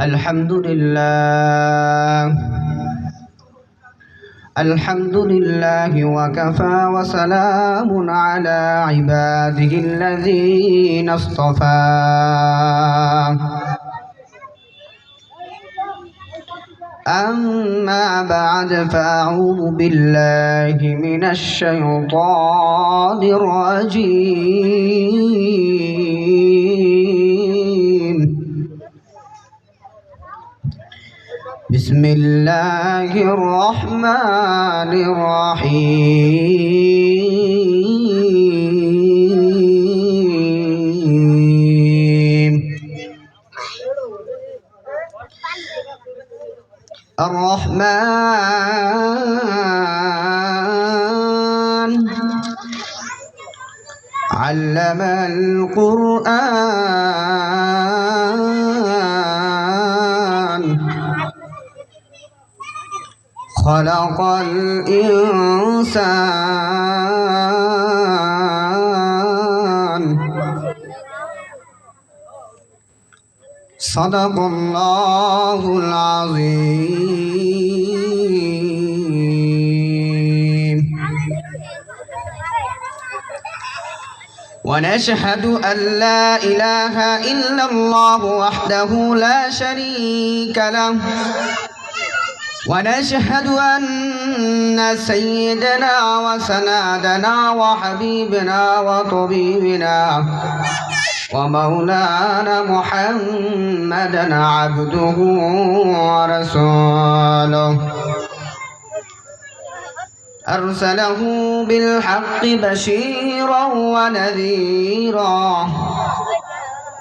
الحمد لله وكفى وسلام على عباده الذين اصطفى أما بعد فأعوذ بالله من الشيطان الرجيم بسم الله الرحمن الرحيم الرحمن علم القرآن خلق الإنسان صدق الله العظيم ونشهد أن لا إله إلا الله وحده لا شريك له ونشهد أن سيدنا وسندنا وحبيبنا وطبيبنا ومولانا محمدا عبده ورسوله أرسله بالحق بشيرا ونذيرا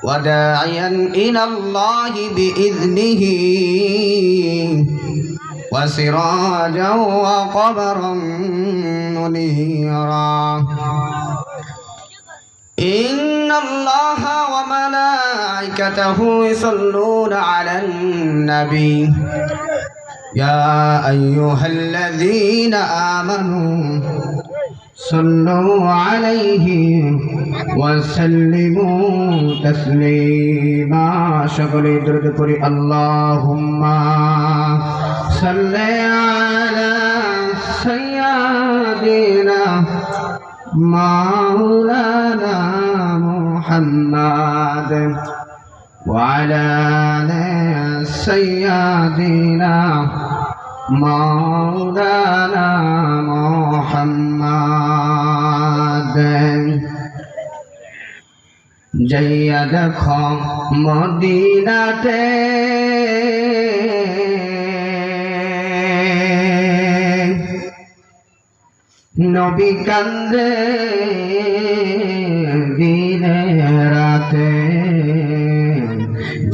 وداعيا إلى الله بإذنه وسراجا وقمرا منيرا إن الله وملائكته يصلون على النبي يا أيها الذين آمنوا صلوا عليه وسلموا تسليما شكرا درد اللهم صل على سيدنا مولانا محمد وعلى آل سيدنا مولانا محمد جاইয়া দেখো মদিনাতে নবী কান্দে দিনে রাতে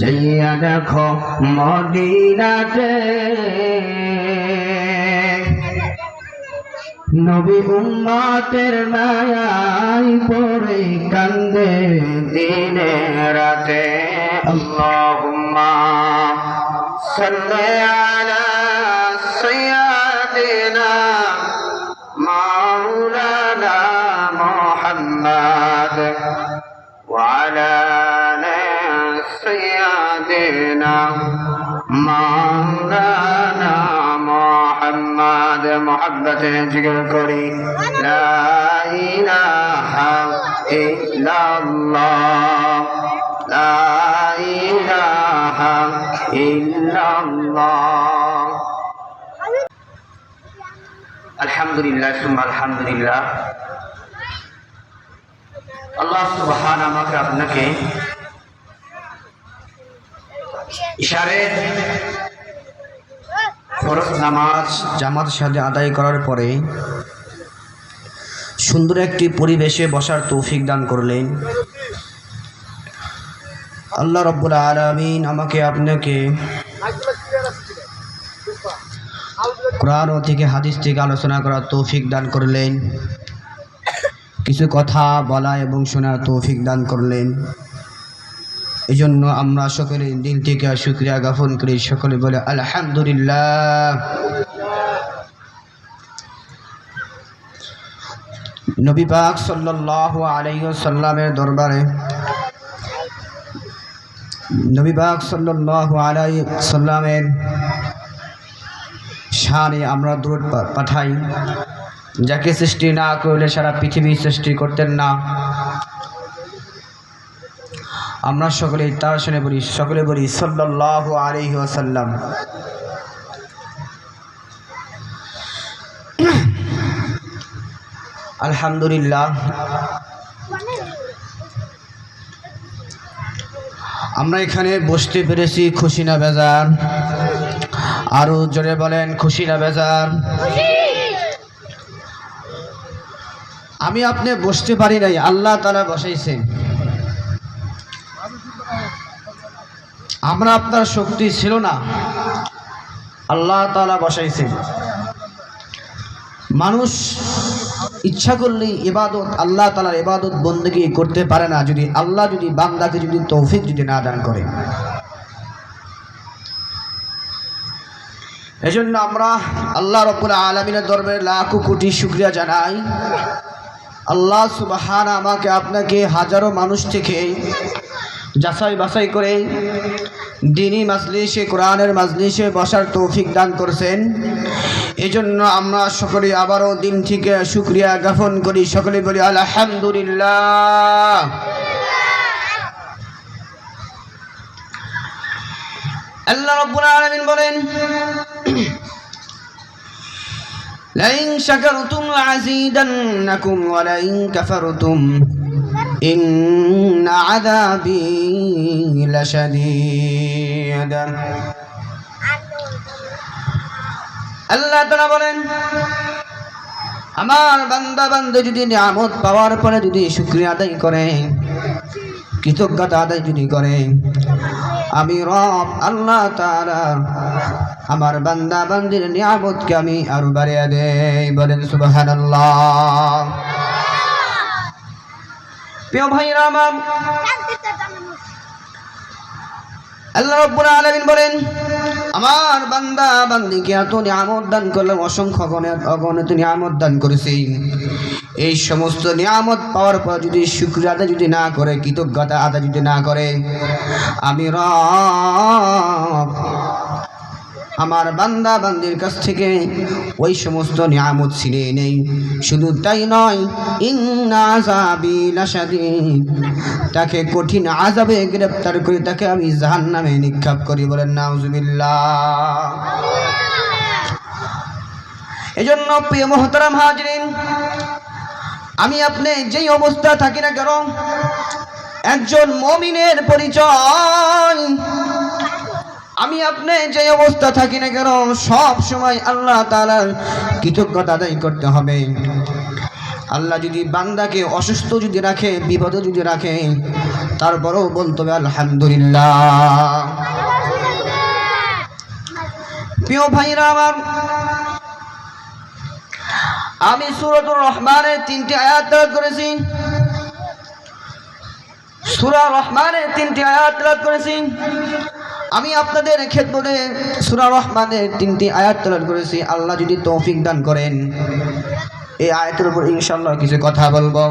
যাইয়া দেখো মদিনাতে নবী উম্মতের মায়ায় পড়ে কান্দে দিনে রাতে আল্লাহুম্মা সাল্লি আলা সাইয়্যিদিনা مولانا محمد وعلى آل سيدنا مولانا محمد محبت جگر کری لا إله إلا الله لا إله إلا الله আলহামদুলিল্লাহ সুম্মা আলহামদুলিল্লাহ। আল্লাহ সুবহানাহু আমাকে আপনাকে ইশারাত ফরজ নামাজ জামাতের সাথে আদায় করার পরে সুন্দর একটি পরিবেশে বসার তৌফিক দান করলেন। আল্লাহ রাব্বুল আলামিন আমাকে আপনাকে কোরআন থেকে হাদিস থেকে আলোচনা করার তৌফিক দান করলেন, কিছু কথা বলা এবং শোনার তৌফিক দান করলেন। এই জন্য আমরা সকলে দিল থেকে শুকরিয়া জ্ঞাপন করি, সকলে বলে আলহামদুলিল্লাহ। নবী পাক সাল্লাল্লাহু আলাইহি ওয়াসাল্লামের দরবারে নবী পাক সাল্লাল্লাহু আলাইহি সাল্লামের শানে আমরা দরুদ পাঠাই, যাকে সৃষ্টি না করলে সারা পৃথিবী সৃষ্টি করতেন না। আমরা সকলেই তার শানে বলি, সকলে বলি সাল্লাল্লাহু আলাইহি ওয়াসাল্লাম। আলহামদুলিল্লাহ, আমরা এখানে বসতে পেরেছি, খুশি না বেজার? আরো জোরে বলেন, খুশি না বেজার? আমি আপনি বসতে পারি নাই, আল্লাহ তাআলা বসাইছেন। আমরা আপনার শক্তি ছিল না, আল্লাহ তাআলা বসাইছেন। মানুষ ইচ্ছা করলেই ইবাদত, আল্লাহ তাআলার ইবাদত বন্দেগী করতে পারে না যদি আল্লাহ যদি বান্দাকে যদি তৌফিক যদি না দান করে। এজন্য আমরা আল্লাহ রাব্বুল আলামিনের দরবারে লাখো কোটি শুকরিয়া জানাই। আল্লাহ সুবহান আমাকে আপনাকে হাজারো মানুষ থেকে যাচাই বাছাই করে দ্বীনি মাজলিসে, কোরআনের মাজলিসে বসার তৌফিক দান করেছেন। এজন্য আমরা সকলে আবারও দিন থেকে শুকরিয়া জ্ঞাপন করি, সকলে বলি আলহামদুলিল্লাহ। আল্লাহ রাব্বুল আলামিন বলেন, লাইন শাকারতুম লাযীদান্নাকুম ওয়া লাইন কাফারতুম ইন্না আযাবী লাশাদীদ। আল্লাহ তাআলা বলেন, আমার বান্দা বান্দা যদি নিয়ামত পাওয়ার পরে যদি শুকরিয়া আদায় করে, কৃতজ্ঞতা আদায় যদি করে, আমি রব আল্লাহ তাআলা আমার বান্দা বান্দির নিয়ামতকে আমি আরো বাড়িয়ে দেই। বলেন সুবহানাল্লাহ। প্রিয় ভাইরা আমার, আল্লাহ রাব্বুল আলামিন বলেন, আমার বান্দা বান্দিকে এত নিয়ামত দান করলাম, অসংখ্য অগণিত নিয়ামত দান করেছি। এই সমস্ত নিয়ামত পাওয়ার পর যদি শুকরিয়া আদায় যদি না করে, কৃতজ্ঞতা আদায় যদি না করে, আমি রব আমার বান্দা বান্দির কাছ থেকে ওই সমস্ত নিয়ামত ছিনিয়ে নেই। শুধু তাই নয়, ইন্না আযাবী লাশাদীদ, তাকে কঠিন আযাবে গ্রেফতার করে তাকে আমি জাহান্নামে নিক্ষেপ করি। বলেন নাউজুবিল্লাহ। এজন্য প্রিয় মুহতারাম হাজিরিন, আমি আপনি যেই অবস্থা থাকি না কেন, একজন মুমিনের পরিচয়, আমি আপনি যে অবস্থা থাকি না কেন, সব সময় আল্লাহ তাআলার কৃতজ্ঞতা আদায় করতে হবে। আল্লাহ যদি বান্দাকে অসুস্থ যদি রাখে, বিপদে যদি রাখে, তারপরেও বলতে হবে আলহামদুলিল্লাহ। প্রিয় ভাইরা আমার, আমি সূরাতুর রহমানের 3টি আয়াত তেলাওয়াত করেছি। সূরা রহমানের 3টি আয়াত তেলাওয়াত করেছি। আমি আপনাদের খেদমতে সূরা রহমানের 3টি আয়াত তেলাওয়াত করেছি। আল্লাহ যদি তৌফিক দান করেন, এই আয়াতের উপর ইনশাআল্লাহ কিছু কথা বলবো।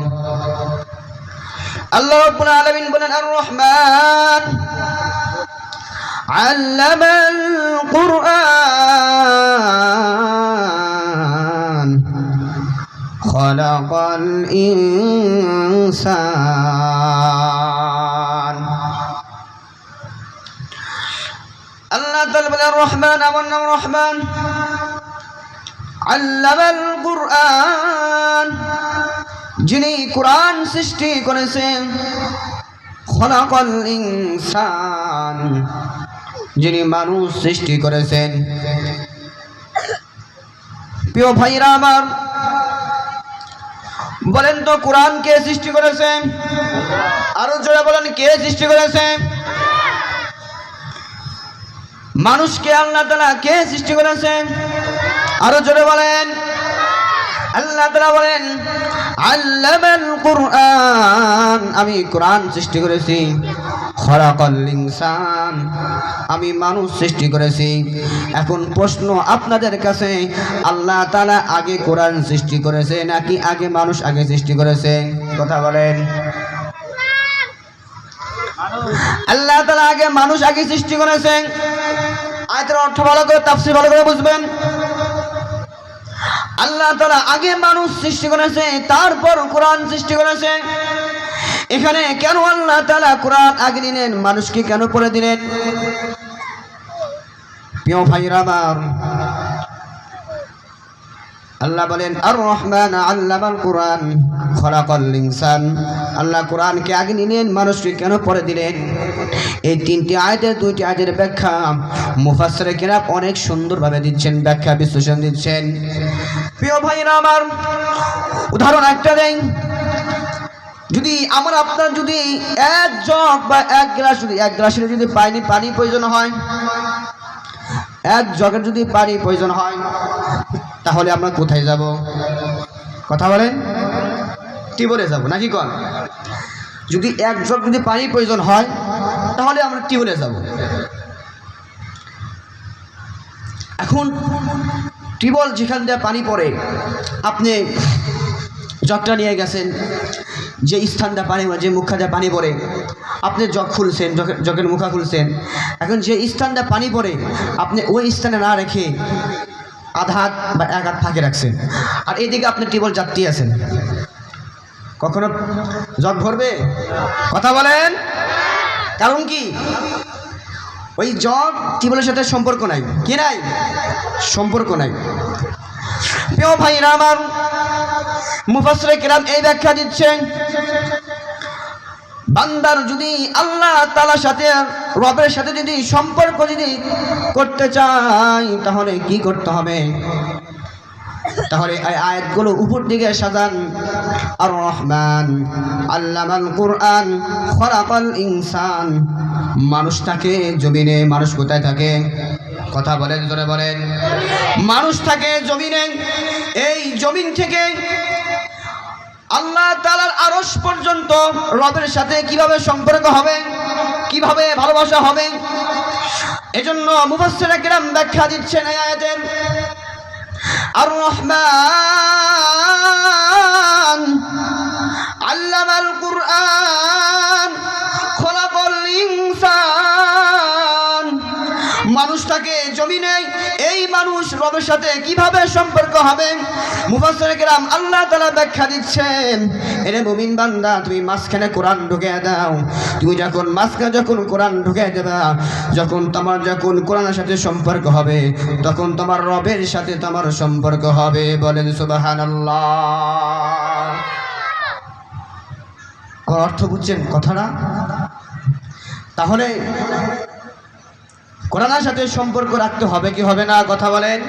আল্লাহ রাব্বুল আলামিন বলেন, আর রহমান আল্লামাল কুরআন খালাকাল ইনসান। আল্লাহ তাআলা বলেন, রহমান, আমার নাম রহমান, আল্লামাল কুরআন, যিনি কোরআন সৃষ্টি করেছেন, খালাকাল ইনসান, যিনি মানুষ সৃষ্টি করেছেন। প্রিয় ভাইরা আমার, বলেন তো কোরআন কে সৃষ্টি করেছেন? আরো জোরে বলেন, কে সৃষ্টি করেছেন? মানুষকে আল্লাহ তাআলা কে সৃষ্টি করেছেন? আরো জোরে বলেন। আল্লাহ তাআলা বলেন, আল্লামাল কুরআন, আমি কোরআন সৃষ্টি করেছি। খালাকাল ইনসান, আমি মানুষ সৃষ্টি করেছি। এখন প্রশ্ন আপনাদের কাছে, আল্লাহ তাআলা আগে কোরআন সৃষ্টি করেছে নাকি আগে মানুষ আগে সৃষ্টি করেছে? কথা বলেন। আল্লাহ তাআলা আগে মানুষ আগে সৃষ্টি করেছেন। আয়াতের অর্থ ভালো করে, তাফসীর ভালো করে বুঝবেন। আল্লাহ তাআলা আগে মানুষ সৃষ্টি করেছে, তারপর কোরআন সৃষ্টি করেছে। এখানে কেন আল্লাহ তাআলা কোরআন আগে নিলেন, মানুষকে কেন পড়ে দিলেন? প্রিয় ভাইরা আমার, আল্লাহ বলেন আর রহমান আল্লামাল কোরআন খলাকাল ইনসান। আল্লাহ কোরআনকে আগে নিলেন, মানুষকে কেন পড়ে দিলেন? এই তিনটি আয়াতের দুইটি আয়াতের ব্যাখ্যা মুফাসসিরে কেরাম অনেক সুন্দরভাবে দিচ্ছেন, ব্যাখ্যা বিশ্লেষণ দিচ্ছেন। প্রিয় ভাইরা আমার, উদাহরণ একটা দেই। যদি আমার আপনার যদি এক জগ বা এক গ্লাসের যদি পানি প্রয়োজন হয়, এক জগের যদি পানি প্রয়োজন হয়, তাহলে আমরা কোথায় যাব? কথা বলেন, টিউবওয়েলে যাব নাকি কোন? যদি এক জগ যদি পানি প্রয়োজন হয়, তাহলে আমরা টিউবওয়েলে যাব। এখন টিউবওয়েল যেখান দিয়ে পানি পড়ে, আপনি জগটা নিয়ে গেছেন, যে স্থানটা পানি, যে মুখা দিয়ে পানি পড়ে, আপনি জগ খুলছেন, জগের মুখা খুলছেন। এখন যে স্থানটা পানি পড়ে, আপনি ওই স্থানে না রেখে আধা হাত বা এক হাত ফাঁকে রাখছেন, আর এদিকে আপনি টিউবওয়েল যাত্রী আছেন, কখনো জগ ভরবে? কথা বলেন। কারণ কি? ওই জগ টিউবওয়েলের সাথে সম্পর্ক নাই। কি নাই? সম্পর্ক নাই। প্রিয় ভাইরা আমার, মুফাসসিরে কেরাম এই ব্যাখ্যা দিচ্ছেন, বান্দার যদি আল্লাহ তাআলার সাথে, রবের সাথে যদি সম্পর্ক যদি করতে চাই, তাহলে কি করতে হবে? তাহলে এই আয়াতগুলো উপর দিকে সাজান। আর রহমান আল্লামাল কোরআন খলাকাল ইনসান। মানুষ থাকে জমিনে। মানুষ কোথায় থাকে? কথা বলেন, জোরে বলেন। মানুষ থাকে জমিনে। এই জমিন থেকে আল্লাহ তাআলার আরশ পর্যন্ত রবের সাথে কিভাবে সম্পর্ক হবে, কিভাবে ভালোবাসা হবে, এজন্য মুফাসসিরে কেরাম ব্যাখ্যা দিচ্ছেন এই আয়াতের। আর রহমান আল্লামাল কোরআন খলাকাল ইনসান। মানুষ থাকে জমিনে। এই মানুষ রবের সাথে কিভাবে সম্পর্ক হবে? মুফাসসিরে কেরাম আল্লাহ তাআলা ব্যাখ্যা দিচ্ছেন, এরে মুমিন বান্দা, তুমি মাঝখানে কোরআন ঢুকিয়ে দাও। তুমি যখন মাঝখানে যখন কোরআন ঢুকিয়ে দেবা, যখন তোমার যখন কোরআনের সাথে সম্পর্ক হবে, তখন তোমার রবের সাথে তোমার সম্পর্ক হবে। বলেন সুবহানাল্লাহ। অর্থ বুঝছেন কথাটা? তাহলে কোরআনের সাথে সম্পর্ক রাখতে হবে কি হবে না? কথা বলেন,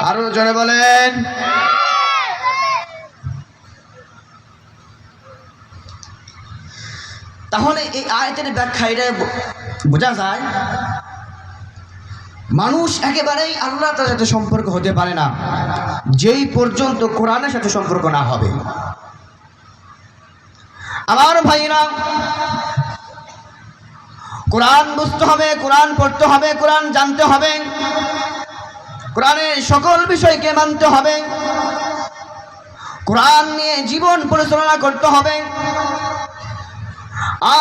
আরো জোরে বলেন। তাহলে এই আয়াতের ব্যাখ্যা এটা বোঝা যায়, মানুষ একেবারেই আল্লাহ তাআলার সাথে সম্পর্ক হতে পারে না যেই পর্যন্ত কোরআনের সাথে সম্পর্ক না হবে। আমার ভাইরা, কোরআন বুঝতে হবে, কোরআন পড়তে হবে, কোরআন জানতে হবে, কোরআনের সকল বিষয়কে মানতে হবে, কোরআন নিয়ে জীবন পরিচালনা করতে হবে।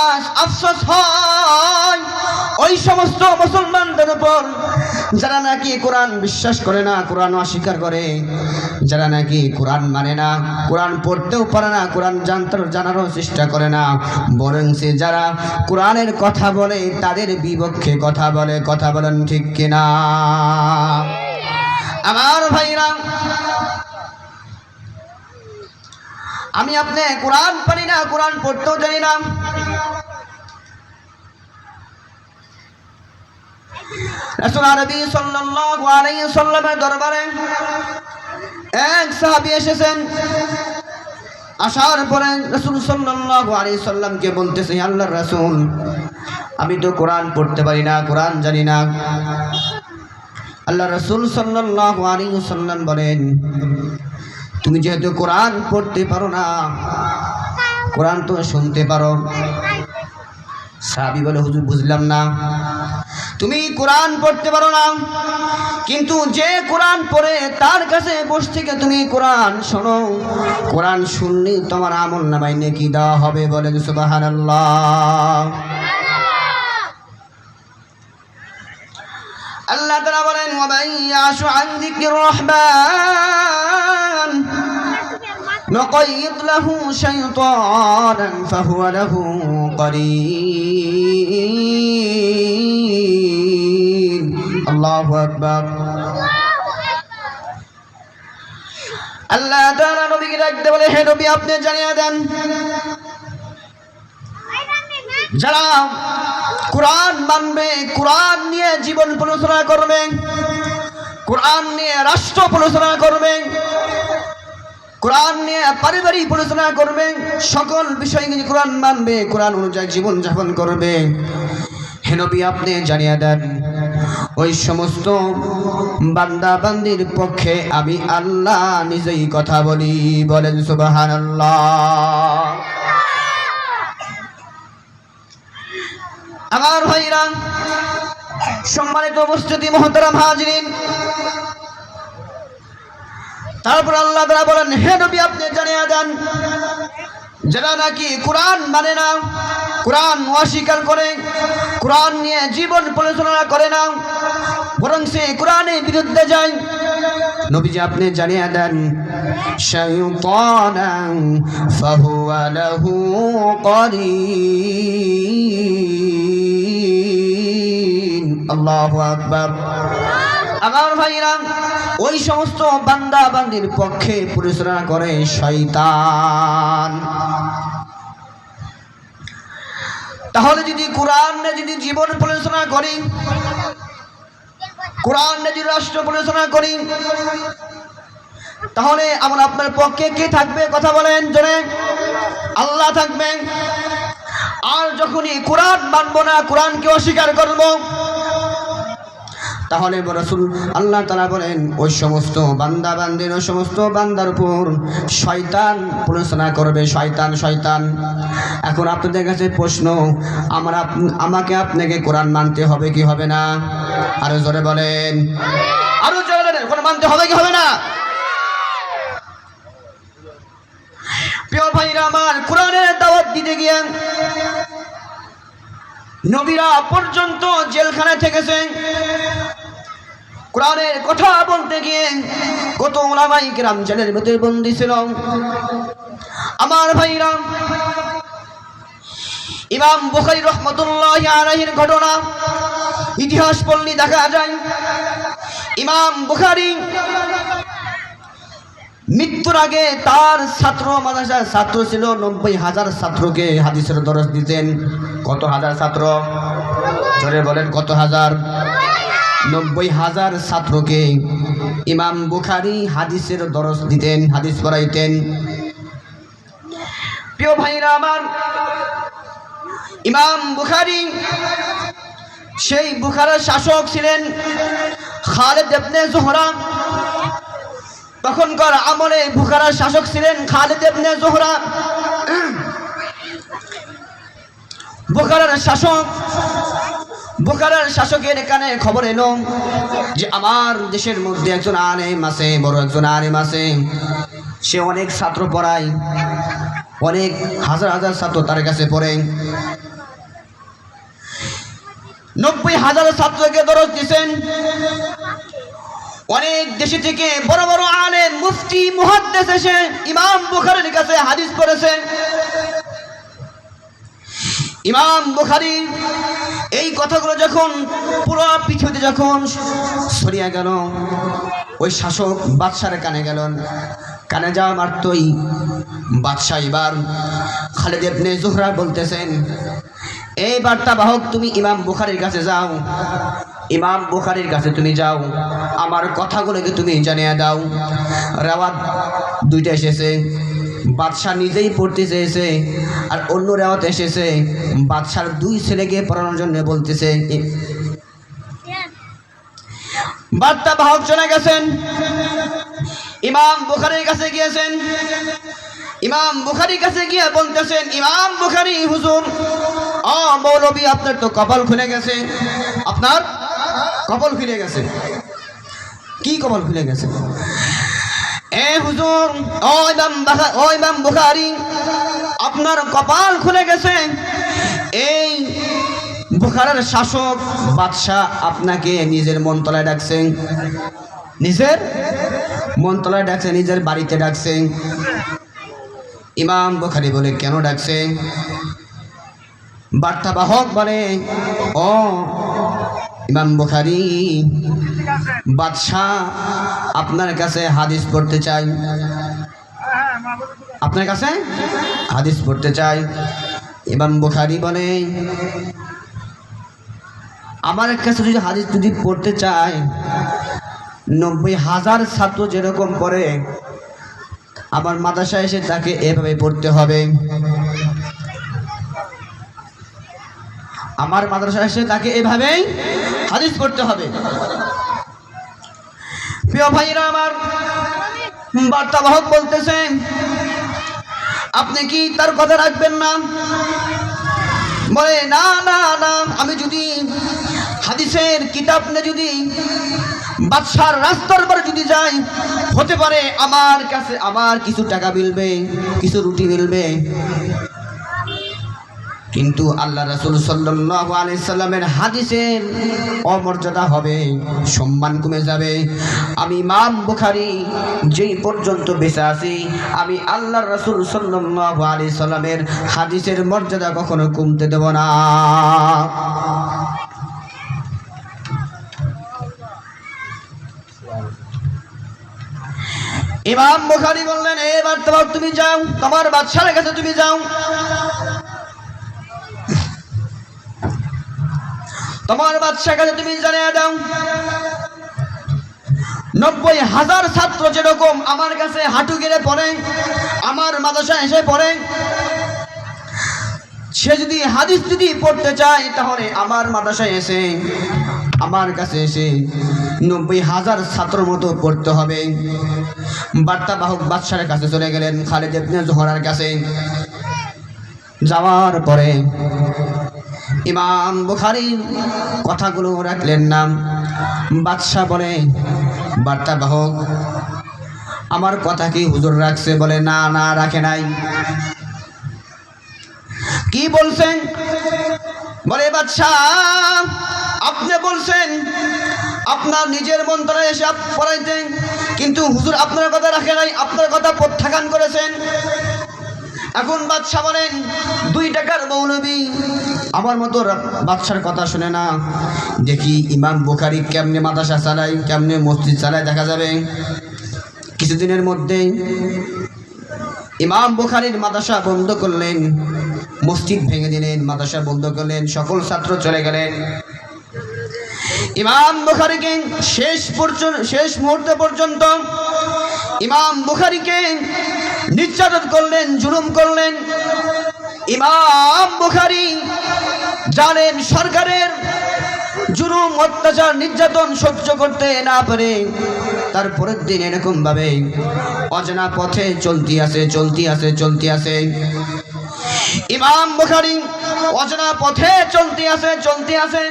আজ আফসোস হয় ওই সমস্ত মুসলমানদের উপর যারা নাকি কোরআন বিশ্বাস করে না, কোরআন অস্বীকার করে, যারা নাকি কোরআন মানে না, কোরআন পড়তেও পারে না, কোরআন জানারও চেষ্টা করে না, বরং সে যারা কোরআনের কথা বলে তাদের বিপক্ষে কথা বলে। কথা বলেন ঠিক কিনা? আমার ভাইরা, আমি আপনি কোরআন পারি না, কোরআন পড়তেও জানি না। রাসূল আরবি সাল্লাল্লাহু আলাইহি সাল্লামের দরবারে এক সাহাবী এসেছেন। আসার পরে রাসূল সাল্লাল্লাহু আলাইহি সাল্লামকে বলতেছে, আল্লাহর রাসূল, আমি তো কোরআন পড়তে পারি না, কোরআন জানি না। আল্লাহ রাসূল সাল্লাল্লাহু আলাইহি সাল্লাম বলেন, তুমি যেহেতু কোরআন পড়তে পারো না, কোরআন তো শুনতে পারো। সাহাবী বলে, হুজুর বুঝলাম না। তুমি কোরআন পড়তে পারো না, কিন্তু যে কোরআন পড়ে তার কাছে বসে থেকে তুমি কোরআন শোনো, কোরআন শুনলে তোমার আমল নামায় নেকি দেওয়া হবে। বলেন সুবহানাল্লাহ। আল্লাহ তাআলা বলেন ওয়ামান ইয়াশু আন যিকরির রহমান نقيض له شيطانا فهو له قرين الله أكبر আল্লাহ তাআলা নবীকে ডাকতে বলে হে নবী আপনি জানিয়ে দেন যারা কোরআন মানবে কোরআন নিয়ে জীবন পরিচালনা করবে কোরআন নিয়ে রাষ্ট্র পরিচালনা করবে কোরআন নিয়ে পারিবারিক পরিচালনা করবে সকল বিষয় নিয়ে কোরআন মানবে কোরআন অনুযায়ী জীবন যাপন করবে হে নবী আপনি জানিয়ে দেন ওই সমস্ত বান্দা বান্দির পক্ষে আমি আল্লাহ নিজেই কথা বলি বলেন সুবহানাল্লাহ আমার ভাইরা সম্মানিত উপস্থিতি মুহতারাম হাজিরিন তারপর আল্লাহ তাআলা বলেন হে নবী আপনি জানিয়ে দেন যারা নাকি কোরআন মানে না কোরআন অস্বীকার করে কোরআন নিয়ে জীবন পরিচালনা করে না বরং সে কোরআনের বিরুদ্ধে যায় নবীজি আপনি জানিয়ে দেন শাইতানান ফাহুয়া লাহু করিন আল্লাহু আকবার আমার ভাইরা ওই সমস্ত বান্দা বান্দির পক্ষে পরিচালনা করে শয়তান তাহলে যদি কোরআন নিয়ে যদি জীবন পরিচালনা করি কোরআন নিয়ে যদি রাষ্ট্র পরিচালনা করি তাহলে আমার আপনার পক্ষে কে থাকবে কথা বলেন জোরে আল্লাহ থাকবে আর যখনই কোরআন মানব না কোরআনকে অস্বীকার করব তাহলে রাসূল আল্লাহ তাআলা বলেন ওই সমস্ত বান্দা বান্দির ওই সমস্ত বান্দার উপর শয়তান পরিচালনা করবে শয়তান শয়তান এখন আপনাদের কাছে প্রশ্ন আমাকে আপনাকে কোরআন মানতে হবে কি হবে না আরো জোরে বলেন আরো জোরে বলেন কোরআন মানতে হবে কি হবে না প্রিয় ভাইরা আমার কোরআনের দাওয়াত দিতে গিয়ে নবীরা পর্যন্ত জেলখানায় থেকেছে কোরআনের কথা বলতে গিয়ে কত উলামায়ে কেরাম জেলের ভিতরে বন্দী ছিল আমার ভাইরা ইমাম বুখারী রাহমাতুল্লাহি আলাইহির ঘটনা ইতিহাস পড়লে দেখা যায় ইমাম বুখারী মৃত্যুর আগে তার ছাত্র মাদ্রাসার ছাত্র ছিল 90,000 ছাত্রকে হাদিসের দরস দিতেন কত হাজার ছাত্র জোরে বলেন কত হাজার 90,000 ছাত্রকে ইমাম বুখারী হাদিসের দরস দিতেন হাদিস পড়াইতেন প্রিয় ভাইরা আমার ইমাম বুখারী সেই বুখারার শাসক ছিলেন খালিদ ইবনে জোহরা তখনকার আমলে বুখারার শাসক ছিলেন খালিদ ইবনে জোহরা বুখারার শাসকের কানে খবর এলো যে আমার দেশের মধ্যে একজন আলেম আছে বড় একজন আলেম আছে সে অনেক ছাত্র পড়ায় অনেক হাজার হাজার ছাত্র তার কাছে পড়ে 90,000 ছাত্রকে দরস দিয়েছেন অনেক দেশে থেকে বড় বড় আলেম মুফতি মুহাদ্দিস এসে ইমাম বুখারীর কাছে হাদিস পড়েছে ইমাম বুখারী এই কথাগুলো যখন পুরো পৃথিবীতে যখন ছড়িয়ে গেল ওই শাসক বাদশার কানে গেল কানে যাওয়া মাত্রই বাদশা এবার খালিদ ইবনে জোহরা বলতেছেন এই বার্তা বাহক তুমি ইমাম বুখারীর কাছে যাও ইমাম বুখারীর কাছে তুমি যাও আমার কথাগুলোকে তুমি জানিয়ে দাও রাওয়াত দুইটা এসেছে বাদশা নিজেই পড়তে চেয়েছে আর অন্য রাওয়াত এসেছে বাদশার দুই ছেলেকে পড়ানোর জন্য বলতেছে বার্তা বাহক চলে গেছেন ইমাম বুখারীর কাছে গিয়েছেন ইমাম বুখারীর কাছে গিয়ে বলতেছেন ইমাম বুখারী হুজুর মৌলভী আপনার তো কপাল খুলে গেছে আপনার কপাল খুলে গেছে কি কপাল খুলে গেছে এ হুজুর ও ইমাম বুখারী আপনার কপাল খুলে গেছে এই বুখারার শাসক বাদশাহ আপনাকে নিজের মনতলায় ডাকছে, নিজের মনতলায় ডাকছে, নিজের বাড়িতে ডাকছে। ইমাম বুখারী বলে কেন ডাকছে? বার্তাবাহক বলে, ও ইমাম বুখারী, বাদশাহ আপনার কাছে হাদিস পড়তে চাই, আপনার কাছে হাদিস পড়তে চাই। ইমাম বুখারী বলে, আমার কাছে যদি হাদিস যদি পড়তে চায়, 90,000 ছাত্র যেরকম পড়ে আমার মাদ্রাসায় এসে তাকে এভাবে পড়তে হবে, আমার মাদ্রাসায় এসে তাকে এভাবেই হাদিস পড়তে হবে। প্রিয় ভাইরা আমার, বার্তাবাহক বলতেছেন, আপনি কি তার কথা রাখবেন না? বলে, না না না, আমি যদি হাদিসের কিতাব নিয়ে যদি বাদশার রাস্তার পরে যদি যাই, হতে পারে আমার কাছে আমার কিছু টাকা মিলবে, কিছু রুটি মিলবে, কিন্তু আল্লাহ রাসূল সাল্লাল্লাহু আলাইহি সাল্লামের হাদিসের অমর্যাদা হবে, সম্মান কমে যাবে। আমি ইমাম বুখারী যেই পর্যন্ত বেঁচে আছি, আমি আল্লাহর রাসূল সাল্লাল্লাহু আলাইহি সাল্লামের হাদিসের মর্যাদা কখনো কমতে দেব না। ইমাম বুখারী বললেন, এবার তুমি যাও, তোমার বাদশার কাছে তুমি যাও, তোমার বাদশার কাছে তুমি জানিয়ে দাও, 90,000 ছাত্র যেরকম আমার কাছে হাঁটু গেড়ে পড়ে, আমার মাদ্রাসায় এসে পড়ে, সে যদি হাদিস যদি পড়তে চায়, তাহলে আমার মাদ্রাসায় এসে আমার কাছে এসে 90,000 ছাত্রর মতো পড়তে হবে। বার্তাবাহক বাদশার কাছে চলে গেলেন, খালিদ ইবনে জুহরার কাছে। যাওয়ার পরে ইমাম বুখারী কথাগুলো রাখলেন না। বাদশাহ বলে, বার্তাবাহক, আমার কথা কি হুজুর রাখছে? বলে, না না, রাখে নাই। কি বলছেন? বলে, বাদশাহ আপনি বলছেন আপনার নিজের মন্ত্রণালয়ে এসে পড়াইতেন, কিন্তু হুজুর আপনার কথা রাখে নাই, আপনার কথা প্রত্যাখ্যান করেছেন। এখন বাদশাহ বলেন, 2 টাকার মৌলবী আমার মতো বাদশার কথা শুনে না, দেখি ইমাম বুখারী কেমনে মাদ্রাসা চালায়, কেমনে মসজিদ চালায়, দেখা যাবে। কিছুদিনের মধ্যেই ইমাম বুখারীর মাদ্রাসা বন্ধ করলেন, মসজিদ ভেঙে দিলেন, মাদ্রাসা বন্ধ করলেন, সকল ছাত্র চলে গেলেন। ইমাম বুখারীকে শেষ মুহূর্ত পর্যন্ত ইমাম বুখারীকে নির্যাতন করলেন, জুলুম করলেন। ইমাম বুখারী জানেন সরকারের জুলুম, অত্যাচার, নির্যাতন সহ্য করতে না পারে, তারপরের দিন এরকম ভাবে অজানা পথে চলতি আছে। ইমাম বুখারী অজানা পথে চলতি আছে।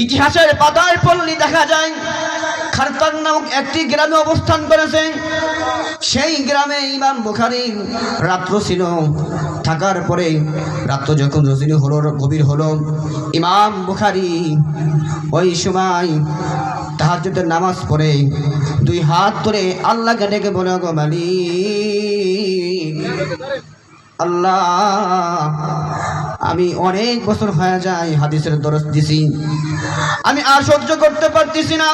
ইতিহাসের পাতায় পড়লে দেখা যায়, খারতান নামক একটি গ্রামে অবস্থান করেছে। সেই গ্রামে ইমাম বুখারীর রাত্র ছিল। থাকার পরে রাত্র যখন রজনী হলো, গভীর হলো, ইমাম বুখারী ওই সময় তাহাজ্জুদের নামাজ পড়ে 2 হাত ধরে আল্লাহকে ডেকে বলে, গো মালিক আল্লাহ, আমি অনেক বছর হয়ে যায় হাদিসের দরস দিছি, আমি আর সহ্য করতে পারতেছি না।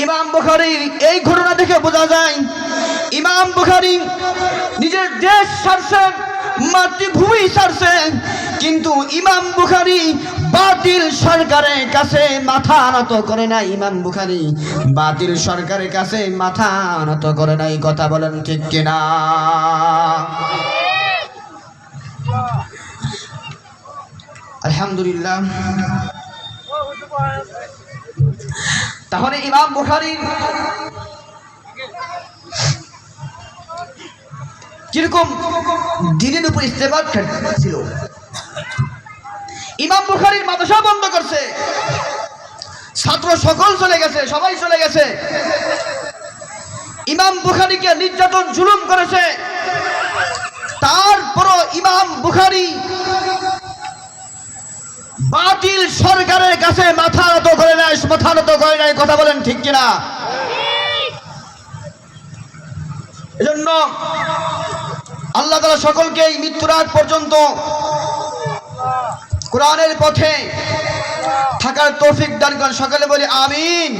ইমাম বুখারী এই ঘটনা দেখে বোঝা যায়, ইমাম বুখারী নিজের দেশ ছাড়ছে, মাতৃভূমি ছাড়ছে, কিন্তু ইমাম বুখারী বাতিল সরকারের কাছে মাথা নত করে নাই। ইমাম বুখারী বাতিল সরকারের কাছে মাথা নত করে নাই। কথা বলেন ঠিক কিনা? আলহামদুলিল্লাহ। তাহলে ইমাম বুখারী কিরকম দিনের উপর ইস্তেবাদ ছিল। ইমাম বুখারীর মাদ্রাসা বন্ধ করছে, ছাত্র সকল চলে গেছে, সবাই চলে গেছে। ইমাম বুখারীকে নির্যাতন জুলুম করেছে। তারপরও ইমাম বুখারী বাতিল সরকারের কাছে মাথা নত করে নাই, মাথা নত করে নাই। কথা বলেন ঠিক কিনা? এজন্য আল্লাহ তাআলা সকলকেই মৃত্যুর আগ পর্যন্ত কোরআনের পথে থাকার তৌফিক দান করেন। সকলে বলি আমিন।